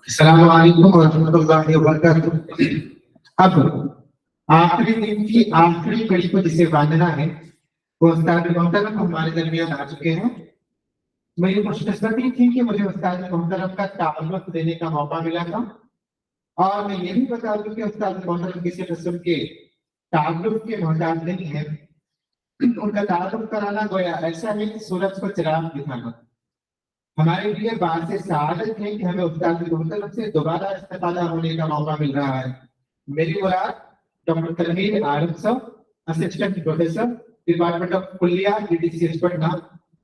السلام علیکم ورحمۃ اللہ وبرکاتہ. اب آخری دن کی آخری کڑی کو جسے باندھنا ہے وہ استاد محترم ہمارے درمیان آ چکے ہیں. میری خوش قسمتی تھی کہ مجھے استاد محترم کا تعارف دینے کا موقع ملا تھا، اور میں یہ بھی بتا دوں کہ استاد محترم کسی قسم کے تعارف کے محتاج نہیں ہے. ان کا تعارف کرانا گویا ایسا ہے کہ سورج کو چراغ دکھانا. ہمارے لیے باعث سعادت ہے کہ ہمیں استاد محترم سے دوبارہ استفادہ ہونے کا موقع مل رہا ہے. میری مراد doctor Tanveer Arif sahab, assistant professor, department of کلیہ، DDCS پٹنہ.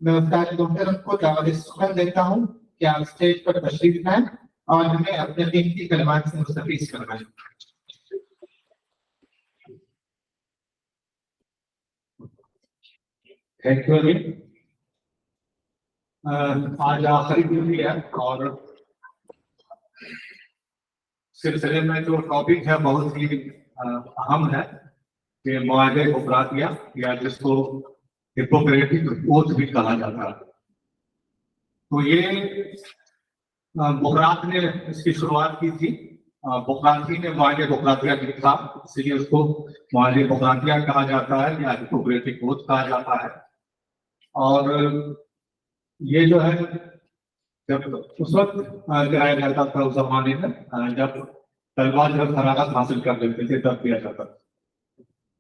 میں استاد محترم کو دعوت سخن دیتا ہوں کہ آپ اسٹیج پر تشریف لائیں اور ہمیں اپنے قیمتی کلمات سے مستفیض کروائیں. تھینک یو علی. آج آخری دن بھی ہے اور سلسلے میں جو ٹاپک ہے بہت ہی اہم ہے کہ معاہدے بکراتیہ، یا جس کو ہپوکریٹک اوتھ بھی کہا جاتا ہے. تو یہ بکرات نے اس کی شروعات کی تھی. بکراتی نے معاہدے بکراتیہ لکھا، اس لیے اس کو معاہدے بکراتیہ کہا جاتا ہے یا ہپوکریٹک اوتھ کہا جاتا ہے. اور یہ جو ہے جب اس وقت کرایا جاتا تھا اس زمانے میں جب طلبا جو فراغت حاصل کر لیتے تھے تب کیا جاتا تھا.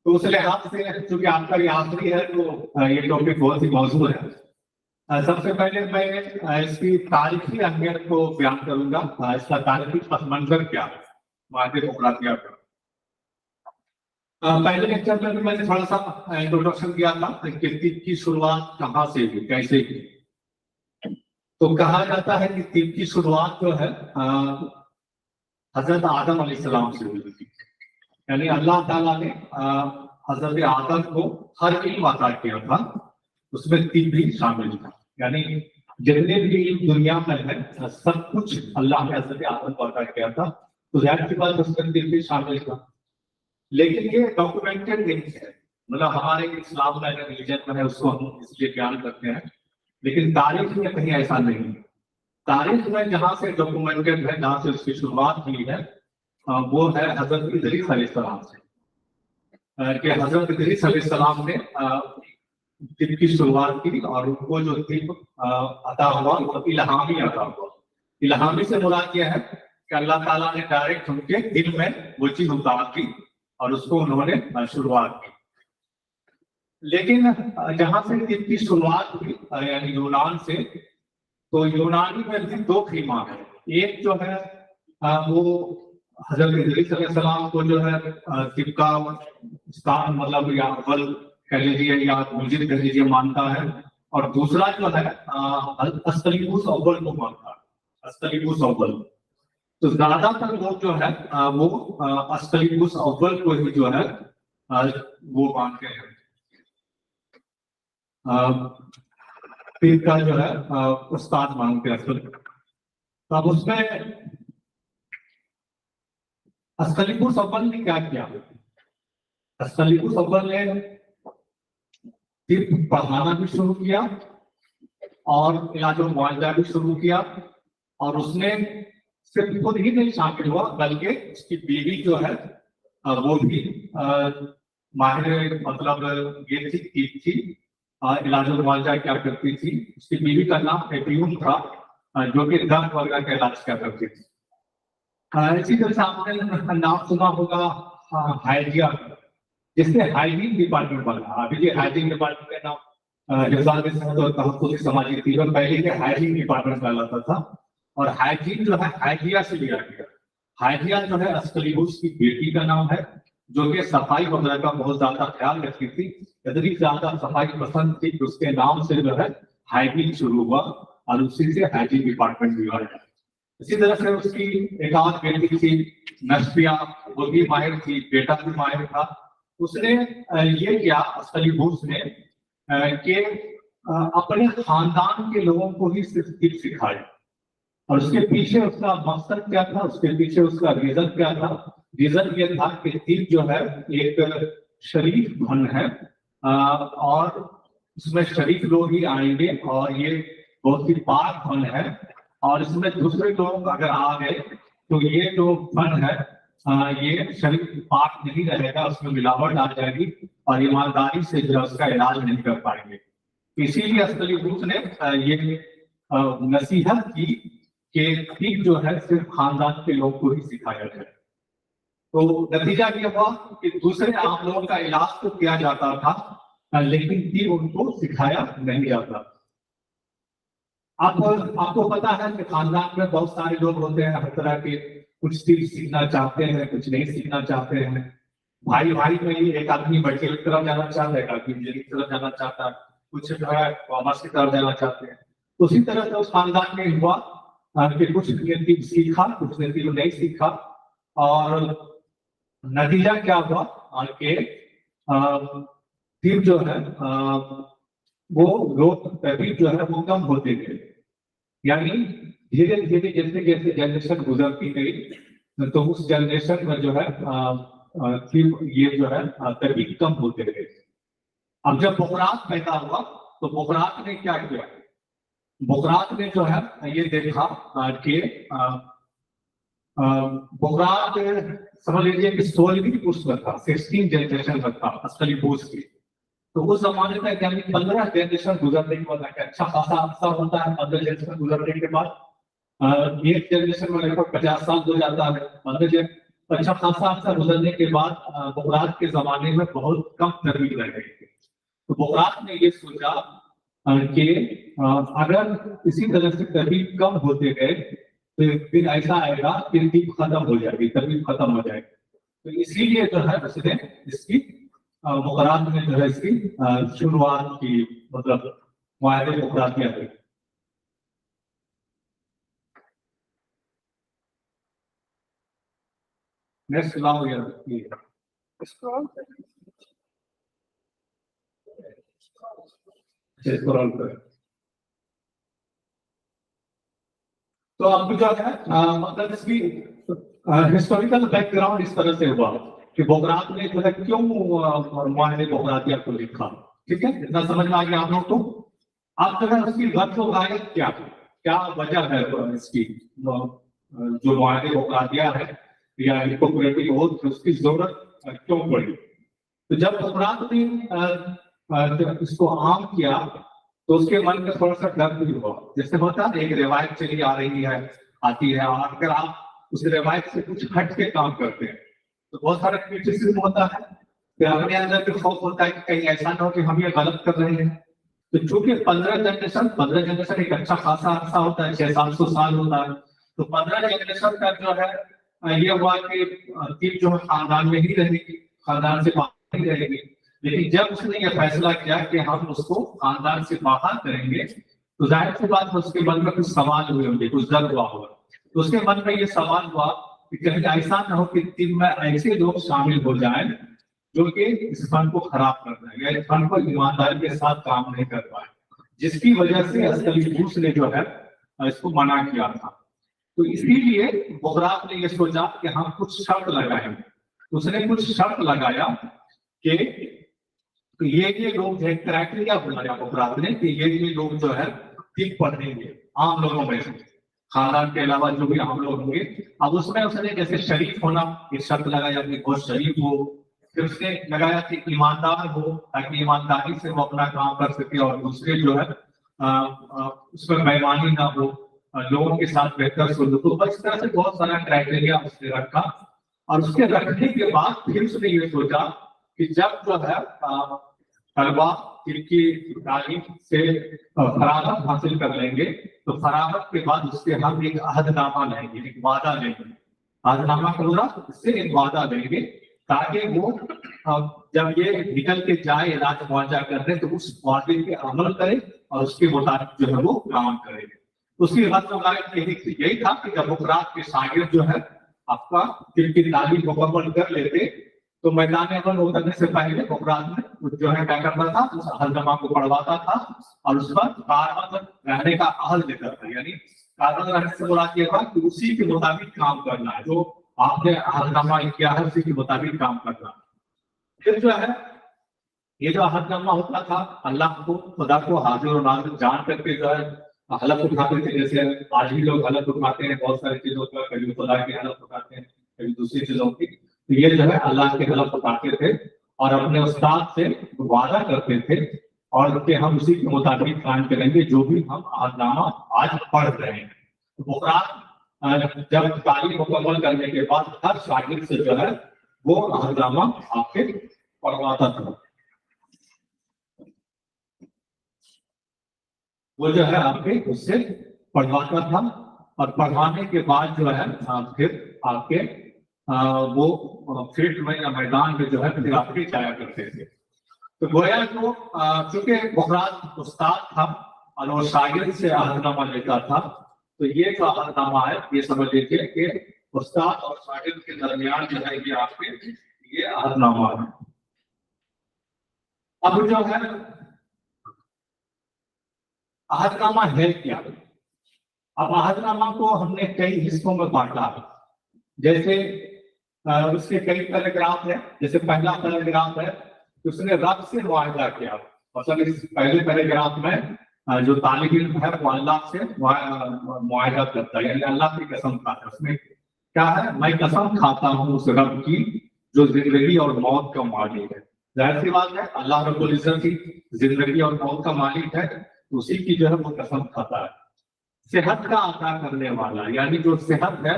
تو اس لحاظ سے چونکہ آپ کا یہ آخری ہے تو یہ ٹاپک بہت ہی موضوع ہے. سب سے پہلے میں اس کی تاریخی اہمیت کو بیان کروں گا. اس کا تاریخی پس منظر کیا ہے معاہدے بکراتیہ کا. پہلے لیکچر میں نے تھوڑا سا انٹروڈکشن دیا تھا کہ طب کی شروعات کہاں سے ہوئی، کیسے کی. تو کہا جاتا ہے کہ طب کی شروعات جو ہے حضرت آدم علیہ السلام سے ہوئی تھی. یعنی اللہ تعالیٰ نے حضرت آدم کو ہر علم عطا کیا تھا، اس میں طب بھی شامل تھا. یعنی جتنے بھی علم دنیا میں ہے سب کچھ اللہ نے حضرت آدم کو عطا کیا تھا، تو ظاہر سی بات اس میں طب بھی شامل تھا. لیکن یہ ڈاکومنٹڈ نہیں ہے، مطلب ہمارے اسلام میں ریلیجن میں ہے اس کو ہم اس لیے بیان کرتے ہیں، لیکن تاریخ میں کہیں ایسا نہیں. تاریخ میں جہاں سے ڈاکومنٹڈ ہے، جہاں سے اس کی شروعات ہوئی ہے وہ ہے حضرت ادریس علیہ السلام سے. کہ حضرت ادریس علیہ السلام نے طب کی شروعات کی اور ان کو جو طب عطا ہوا وہ الہامی عطا ہوا. الہامی سے مراد یہ ہے کہ اللہ تعالیٰ نے ڈائریکٹ ان کے دل میں وہ چیز اتار دی اور اس کو انہوں نے شروعات کی. لیکن جہاں سے طب کی شروعات ہوئی یعنی یونان سے، تو یونانی میں بھی دو خیمہ ہیں. ایک جو ہے وہ حضرت ادریس علیہ السلام کو جو ہے طب کا استاد مطلب یا اول کہہ لیجیے یا منجد کہہ لیجیے مانتا ہے، اور دوسرا جو ہے اسطلیبوس اول کو مانتا ہے. اسطلیبوس اول تو زیادہ تر لوگ جو ہے وہ اسطلیبوس اول کو ہی جو ہے وہ مانتے ہیں. طب کا جو ہے استاد مانتے ہیں اصل. اب اس میں اسطلیبوس اول نے کیا کیا؟ اسطلیبوس اول نے طب پڑھانا بھی شروع کیا اور علاج و معالجہ بھی شروع کیا. اور اس نے صرف خود ہی نہیں شامل ہوا بلکہ اس کی بیوی جو ہے وہ بھی ماہر مطلب یہ تھی علاج و معالجہ کیا کرتی تھی. اس کی بیوی کا نام ایپیون تھا جو کہ درد وغیرہ کا علاج کیا کرتی تھی. اسی طرح سے آپ نے نام سنا ہوگا ہائیجیا، جس سے ہائیجین ڈپارٹمنٹ بنا. ابھی یہ ہائیجین ڈپارٹمنٹ کا نام تحفظ سماجی طب پہلے کے ہائیجین ڈپارٹمنٹ کہلاتا تھا، اور ہائیجین جو ہے ہائیجیا سے لیا گیا. ہائیجیا جو ہے اسطلیبوس کی بیٹی کا نام ہے جو کہ صفائی وغیرہ کا بہت زیادہ خیال رکھتی تھی. اتنی زیادہ صفائی پسند تھی کہ اس کے نام سے جو ہے ہائیجین شروع ہوا اور اسی سے ہائیجین ڈپارٹمنٹ بھی آیا. اسی طرح سے اس کی ایک اور بیٹی تھی نشفیہ، وہ بھی ماہر تھی، بیٹا بھی ماہر تھا. اس نے یہ کیا اسطلیبوس نے کہ اپنے خاندان کے لوگوں کو ہی صرف طب سکھایا. اور اس کے پیچھے اس کا مقصد کیا تھا، اس کے پیچھے اس کا ریزن کیا تھا؟ ریزن یہ تھا کہ طب جو ہے ایک شریف فن ہے اور اس میں شریف لوگ ہی آئیں گے اور یہ बहुत ही पाक फन है, और इसमें दूसरे लोग अगर आ गए तो ये जो फन है ये शरीर पाक नहीं रहेगा, उसमें मिलावट आ जाएगी और ईमानदारी से जो है उसका इलाज नहीं कर पाएंगे। इसीलिए असली रूप ने ये नसीहत की कि ठीक जो है सिर्फ खानदान के लोग को ही सिखाया जाए। तो नतीजा ये हुआ कि दूसरे आम लोगों का इलाज तो किया जाता था, लेकिन तीर उनको सिखाया नहीं जाता। आपको पता है कि खानदान में बहुत सारे लोग होते हैं हर तरह के, कुछ तीर सीखना चाहते हैं, कुछ नहीं सीखना चाहते हैं। भाई भाई में ही एक आदमी मेडिकल की तरफ जाना चाहता है, एक आदमी इंजीनियरिंग की तरफ जाना चाहता है, कुछ जो है कॉमर्स की तरफ जाना चाहते हैं। उसी तरह से उस खानदान में हुआ कि कुछ ने तीर सीखा, कुछ ने तीर नहीं सीखा, और नतीजा क्या हुआ कि तीर जो है वो लोग तभी जो है वो कम होते गए। यानी धीरे धीरे जैसे जैसे जनरेशन गुजरती गई तो उस जनरेशन में जो है ये जो है तभी कम होते गए। अब जब बोकरात पैदा हुआ तो बोकरात ने क्या किया, बोकरात ने जो है ये देखा कि बोकरात समझ लीजिए कि 16वीं पुष्प था, 16 जनरेशन था असली पुरुष की। तो उस जमाने में यानी 15 जनरेशन गुजरने के बाद अच्छा खासा अरसा होता है। 15 जनरेशन गुजरने के बाद एक जनरेशन में लगभग 50 साल हो जाता है। 15 अच्छा खासा अरसा गुजरने के बाद बोकरात के जमाने में बहुत कम तरबीब रह गई थी। तो बोकरात ने ये सोचा कि अगर इसी तरह से तरबीब कम होते गए तो फिर ऐसा आएगा कि तरबीब खत्म हो जाएगी, तरबीब खत्म हो जाएगी। तो इसीलिए जो है उसने इसकी बोकरात में जो है इसकी शुरुआत की, मतलब मुआहदे बोकरात किया गया। नेक्स्ट लाओ यार स्क्रॉल कर। तो अब जो है मतलब इसकी हिस्टोरिकल बैकग्राउंड इस तरह से हुआ कि बोकरात ने जो है क्यों मुआहदे बोकरातिया को लिखा। ठीक है, इतना समझ में आ गया आप लोग। तो आप जो है उसकी गत क्या वजह है इसकी, जो मुआहदे बोकरातिया है या हिप्पोक्रेटिक ओथ, उसकी जरूरत क्यों पड़ी। तो जब बोकरात ने इसको आम किया तो उसके मन में थोड़ा सा डर भी हुआ। जैसे होता है एक रिवायत चली आ रही है, आती है, और अगर आप उस रिवायत से कुछ हट के काम करते हैं तो बहुत सारा क्रिटिसिज्म होता है, फिर अपने अंदर भी खौफ होता है कि कहीं ऐसा ना हो कि हम ये गलत कर रहे हैं। तो चूंकि 15 जनरेशन एक अच्छा खासा अरसा होता है, 600-700 साल होता है। तो 15 जनरेशन का जो है ये हुआ कि तीर जो है खानदान में ही रहेगी, खानदान से बाहर नहीं रहेगी। लेकिन जब उसने ये फैसला किया कि हम उसको खानदान से बाहर करेंगे तो जाहिर सी बात है उसके मन में कुछ सवाल हुए होंगे, कुछ डर हुआ होगा। तो उसके मन में ये सवाल हुआ कि कहीं ऐसा ना हो कि टीम में ऐसे लोग शामिल हो जाएं जो कि इस फन को खराब कर दें या इस फन को ईमानदारी के साथ काम नहीं कर पाए, जिसकी वजह से असली रूस ने जो है इसको मना किया था। तो इसीलिए बोकरात ने ये सोचा कि हम कुछ शर्त लगाएंगे। उसने कुछ शर्त लगाया कि ये लोग जो है क्राइटेरिया बनाया बोकरात ने कि ये लोग जो है ठीक पढ़ेंगे आम लोगों में से, खानदान के अलावा जो भी आम लोग होंगे। अब उसमें उसने जैसे शरीफ होना एक शर्त लगाया कि बहुत शरीफ हो, फिर उसने लगाया कि ईमानदार हो ताकि ईमानदारी से वो अपना काम कर सके और दूसरे जो है उसमें बेईमानी ना हो, लोगों के साथ बेहतर सुलूक हो। इस तरह से बहुत सारा क्राइटेरिया उसने रखा। और उसके रखने के बाद फिर उसने ये सोचा कि जब जो है तलबा की तालीम से फरागत हासिल कर लेंगे तो फरागत के बाद उससे हम एक अहदनामा लेंगे, एक वादा लेंगे। अहदनामा करूंगा, इससे एक वादा लेंगे ताकि वो जब ये निकल के जाए इलाज मुआवजा करने तो उस वादे पे अमल करे और उसके मुताबिक जो है वो काम करे। उसकी यही था कि जब बोकरात के शागिर्द जो है आपका फिर की तालीम मुकम्मल कर लेते तो मैदान अमल उतरने से पहले बोकरात में जो है क्या करता था, उस अहदनामा को पढ़वाता था और उस पर कारबंद रहने का अहद देता था। यानी कारबंद रहने से बोला यह था कि उसी के मुताबिक काम करना है, जो आपने अहदनामा किया है उसी के मुताबिक काम करना। फिर जो है ये जो अहदनामा होता था अल्लाह को खुदा को हाजिर और नाज़िर जान करके जो है हलफ उठाते थे, जैसे आज भी लोग हलफ उठाते हैं बहुत सारी चीजों का, कभी खुदा के हलफ उठाते हैं, कभी दूसरी चीजों की। तो ये जो है अल्लाह के हलफ उठाते थे और अपने उस्ताद से वादा करते थे और कि हम उसी के मुताबिक काम करेंगे जो भी हम अहदनामा आज पढ़ रहे हैं। तो बुकरात जब तालीम मुकम्मल करने के बाद हर शागिर्द से जो है वो अहदनामा आपके पढ़वाता था। वो जो है आपके उससे पढ़वाता था और पढ़वाने के बाद जो है फिर आपके वो फील्ड में या मैदान में जो है फिर आपके जाया करते थे। तो गोया को चूंकि बुकरात उस्ताद था और वो शागिर्द से अहदनामा लेता था, तो ये जो अहदनामा है ये समझ लीजिए कि उस्ताद और शागिर्द के दरमियान जो है ये आपके ये अहदनामा है। अब जो है अहदनामा है क्या? अब अहदनामा को हमने कई हिस्सों में बांटा, जैसे उसके कई पैराग्राफ है। जैसे पहला पैराग्राफ है उसने रब से वायदा किया, मतलब इस पहले पैराग्राफ में जो तालिब इल्म है वो अल्लाह से मुआहदा करता है, यानी अल्लाह की कसम खाता है। उसमें क्या है, मैं कसम खाता हूँ उस रब की जो जिंदगी और मौत का मालिक है। जाहिर सी बात है अल्लाह रब्बुल इज्जत की जिंदगी और मौत का मालिक है, उसी की जो है वो कसम खाता है। सेहत का अता करने वाला, यानी जो सेहत है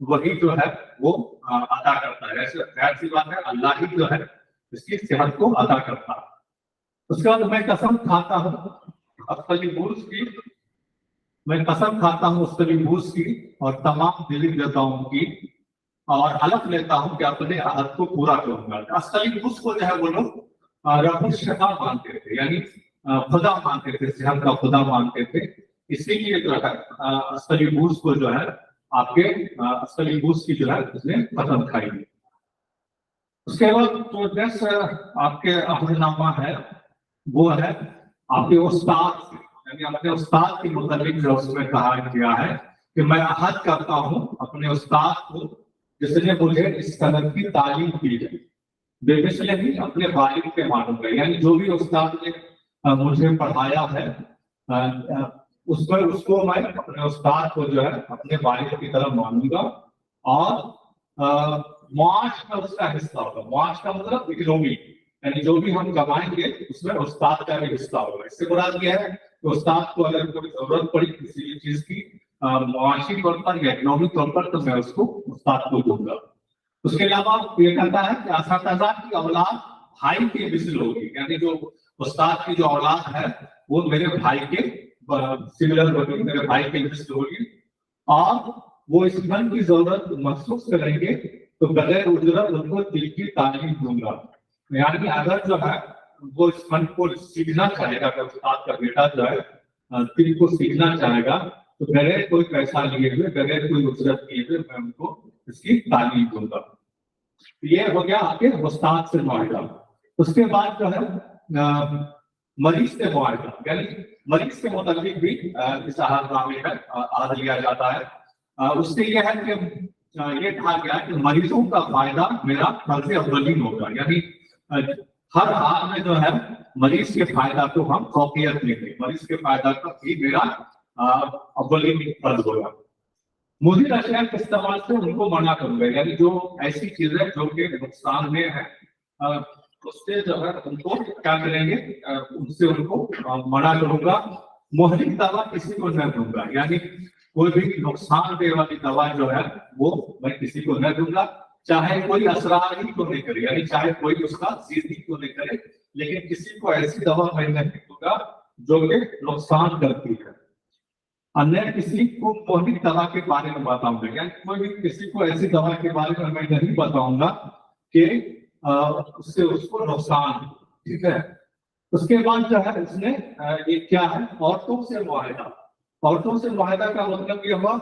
वही जो है वो अता करता है। ऐसे जाहिर सी बात है अल्लाह ही जो है इसकी सेहत को अदा करता है। उसके बाद मैं कसम खाता हूँ अस्तलीबूस की, मैं कसम खाता हूँ अस्तलीबूस की और तमाम दिली देवताओं की, और हलफ लेता हूँ कि अपने अहद को पूरा करूंगा। अस्तलीबूस को जो है वो लोग रब्बुल शिफा मानते थे, यानी खुदा मानते थे, सेहत का खुदा मानते थे। इसीलिए जो है अस्तलीबूस को जो है आपके अस्तलीबूस की जो है उसने कसम खाई। उसके बाद जो नेक्स्ट आपके अहदनामा है वो है आपके उस्ताद से, यानी अपने उस्ताद के मुताबिक जो उसमें कहा गया है कि मैं अहद करता हूँ अपने उस्ताद को जिसने मुझे इस सनद की तालीम की है, बेमिसल ही अपने वालिद के मानूंगा। यानी जो भी उस्ताद ने मुझे पढ़ाया है उस पर उसको मैं अपने उस्ताद को जो है अपने वालिद की तरह मानूंगा और मुआश का उसका हिस्सा होगा। मुआश का मतलब इकोनॉमी, यानी जो भी हम कमाएंगे उसमें उस्ताद का भी हिस्सा होगा। इससे मुराद यह है कि उस्ताद को अगर कोई जरूरत पड़ी किसी भी चीज की मुआशी तौर पर या इकोनॉमिक तौर पर, तो मैं उसको उस्ताद को दूंगा। उसके अलावा ये कहता है कि असातिज़ा की औलाद भाई के मिसल होगी, यानी जो उस्ताद की जो औलाद है वो मेरे भाई के सिमिलर होगी, मेरे भाई के मिसल होगी, और वो इस फन की जरूरत महसूस करेंगे तो बगैर उजरत उनको दिल की तालीम दूंगा। यानी अगर जो है वो इस फन को सीखना चाहेगा, अगर उस्ताद का बेटा जो है दिल को सीखना चाहेगा तो बगैर कोई पैसा लिए हुए, बगैर कोई उजरत किए हुए मैं उनको इसकी तालीम दूंगा। ये हो गया आपके उस्ताद से मुआहदा। उसके बाद जो है मरीज से मुआहदा, यानी मरीज के मुताबिक भी इस अहदनामे में आद लिया जाता है। उससे यह है कि ये कहा गया कि मरीजों का फायदा मेरा फर्ज अव्वलीन होगा, यानी हर हाल में जो है मरीज के फायदा को हम फौकियत देंगे, मरीज के फायदा का भी मेरा अव्वलीन फर्ज होगा। मुझे अशिया के इस्तेमाल से उनको मना करूंगा, यानी जो ऐसी चीजें जो कि नुकसान में है उससे जो है उनको क्या करेंगे, उनसे उनको मना करूंगा। मुहरिक दवा किसी को न दूंगा, यानी कोई भी नुकसान देने वाली दवा जो है वो मैं किसी को न दूंगा, चाहे कोई असरार ही को नहीं करे, यानी चाहे कोई उसका सीधी को नहीं करे, लेकिन किसी को ऐसी दवा मैं नहीं दूंगा जो कि नुकसान करती है। अन्य किसी को मुहरिक दवा के बारे में बताऊंगा, यानी कोई भी किसी को ऐसी दवा के बारे में मैं नहीं बताऊंगा कि उससे उसको नुकसान, ठीक है। उसके बाद जो है इसमें ये क्या है, औरतों से मुआहदा। औरतों से मुआहदा का मतलब ये हुआ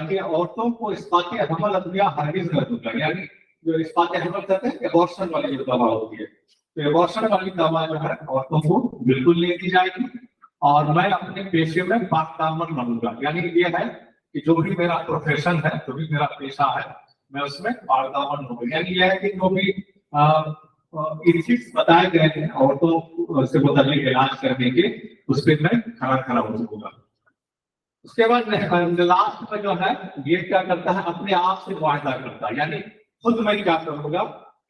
कि औरतों को इस्पात हमल अदविया हरगिज़ न दूंगा, यानी जो इस्पात हमल कहते हैं एबॉर्शन वाली जो दवा होती है, तो एबॉर्शन वाली दवा जो है औरतों को बिल्कुल नहीं दी जाएगी। और मैं अपने पेशे में पाकदामन बनूंगा, यानी ये है कि जो भी मेरा प्रोफेशन है, जो भी मेरा पेशा है, मैं उसमें पाकदामन होगा। यानी यह है कि जो भी इथिक्स बताए गए हैं औरतों से मुताबिक इलाज करने के, उस पर मैं खड़ा खड़ा हो जाऊंगा। उसके बाद लास्ट में जो है ये क्या करता है, अपने आप से मुआयदा करता है, यानी खुद मैं क्या करूंगा,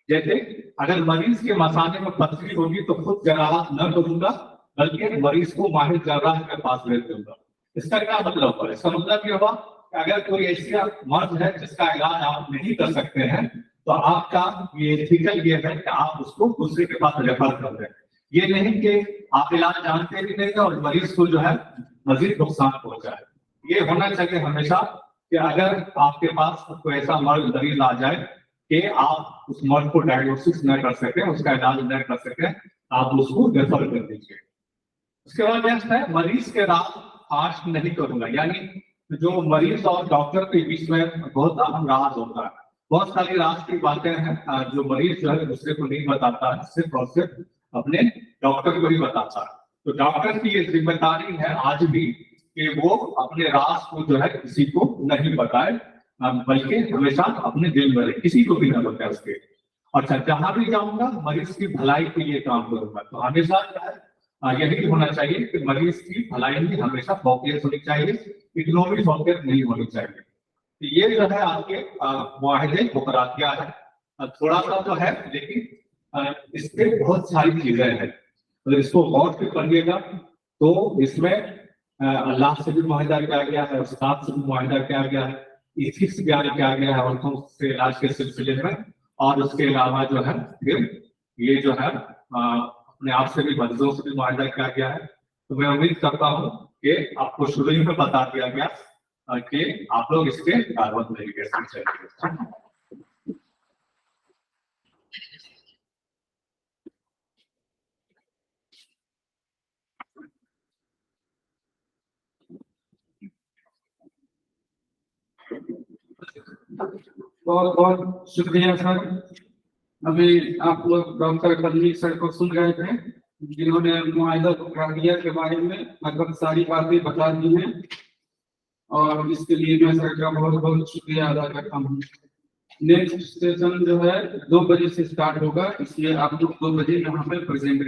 जैसे अगर मरीज के मसाने में पथरी होगी तो खुद जराहत न करूंगा, बल्कि मरीज को माहिर जर्राह के पास भेज दूंगा। इसका क्या मतलब है? इसका मतलब ये हुआ कि अगर कोई ऐसा मर्ज है जिसका इलाज आप नहीं कर सकते हैं, तो आपका ये एथिकल ये है कि आप उसको दूसरे के पास रेफर कर दें। ये नहीं कि आप इलाज जानते भी नहीं और मरीज को जो है मजीद नुकसान पहुंचाए। ये होना चाहिए हमेशा कि अगर आपके पास कोई ऐसा मरीज आ जाए कि आप उस मर्ज को डायग्नोसिस न कर सके, उसका इलाज न कर सके, आप उसको रेफर कर दीजिए। उसके बाद नेक्स्ट है मरीज के राज फास्ट नहीं करूंगा, यानी जो मरीज और डॉक्टर के बीच में बहुत अहम राज होता है, बहुत सारी राज की बातें हैं जो मरीज जो है दूसरे को नहीं बताता है, सिर्फ और सिर्फ अपने डॉक्टर को ही बताता है। तो डॉक्टर की ये जिम्मेदारी है आज भी कि वो अपने राज को जो है किसी को नहीं बताए, बल्कि हमेशा अपने दिल में रहे, किसी को भी न बताए उसके। अच्छा, जहां भी जाऊंगा मरीज की भलाई के लिए काम करूंगा। तो हमेशा जो है यही होना चाहिए कि मरीज की भलाई में हमेशा फोकस होनी चाहिए, इकोनॉमिक फोकस नहीं होनी चाहिए। तो ये जो है आपके मुआहदे मुकर्ररिया है, थोड़ा सा तो है लेकिन इसके बहुत सारी चीजें हैं। अगर इसको गौर से पढ़िएगा तो इसमें अल्लाह से भी मुआहदा किया गया है, उस्ताद से भी मुआहदा किया गया है, इथिक्स बयान किया गया है औरतों से इलाज के सिलसिले में, और उसके अलावा जो है फिर ये जो है अपने आप से भी मरीजों से भी मुआहदा किया गया है। तो मैं उम्मीद करता हूँ कि आपको शुरू ही में बता दिया गया कि आप लोग इसके कारगर तरीके से चलेंगे। बहुत बहुत शुक्रिया सर। अभी आप लोग डॉक्टर तनवीर सर को सुन रहे थे, जिन्होंने मुआहदा मुकर्ररिया के बारे में लगभग सारी बातें बता दी हैं, और इसके लिए मैं सर का बहुत बहुत शुक्रिया अदा करता हूँ। नेक्स्ट सेशन जो है 2 बजे से स्टार्ट होगा, इसलिए आप लोग 2 बजे यहाँ पे प्रेजेंट